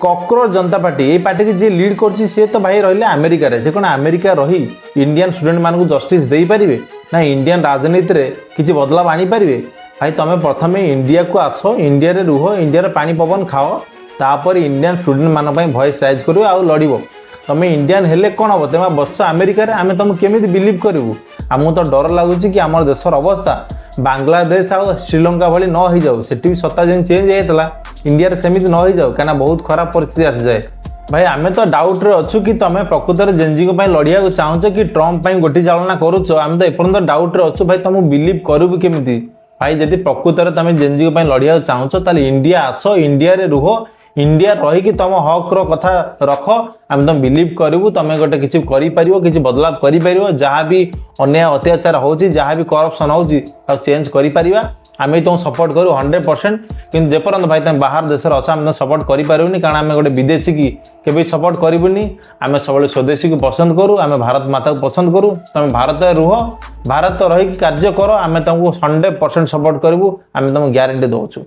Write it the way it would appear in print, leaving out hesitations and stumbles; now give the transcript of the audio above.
Cockroach जनता party ये party की जी lead कर सी तो भाई रही अमेरिका से कौन अमेरिका रही इंडियन स्टूडेंट मानक जस्टिस दे पारे ना इंडियन राजनीति रे किसी बदलाव आनी पारे भाई तुम प्रथम इंडिया को आस इंडिया रे रुह इंडिया पानी पवन खाओ तापर इंडियन स्टूडेंट मान भॉइस राइज कर लड़ तुम इंडियन हेले कौन हम तुम बस अमेरिका आम तुमको केमी बिलीव करूँ आमको तो डर लगुच कि आम देशर अवस्था बांग्लादेश आ श्रीलंका भली न हो जाऊ से भी सत्ता जन चेंज होता इंडिया सेमती न हो जाऊ कहीं बहुत खराब परिस्थिति आसी जाए भाई आम तो डाउट रे अच्छु कि तुम प्रकृत में जेनजी लड़िया चाहूच कि ट्रम्प गोटी चालना करुच आम तो एपर्तंत डाउट रे अच्छु भाई तुमको बिलीव करूँ केमी भाई जदि प्रकृत में तुम जेनजी लड़िया चाहूच ताले इंडिया आस इंडिया रे रुह इंडिया रहीकि तुम हक कथा रख आम तुम बिलीव करूँ तुम गोटे किसी किसी बदलाव कर जहाँ भी अन्याय अत्याचार हो जहाँ भी करप्शन हो चेंज कर आम तुम सपोर्ट करूँ 100% कि जेपर्यंत भाई तुम बाहर देश आम तुम सपोर्ट करें कारण आम गोटे विदेशी की केवे सपोर्ट करूनी आम सब स्वदेशी को पसंद करूँ आम भारत माता को पसंद करूँ तुम भारत रुह भारत रही कार्य कर आम तुमको 100% सपोर्ट करूँ आम तुमको ग्यारंटी दौचु।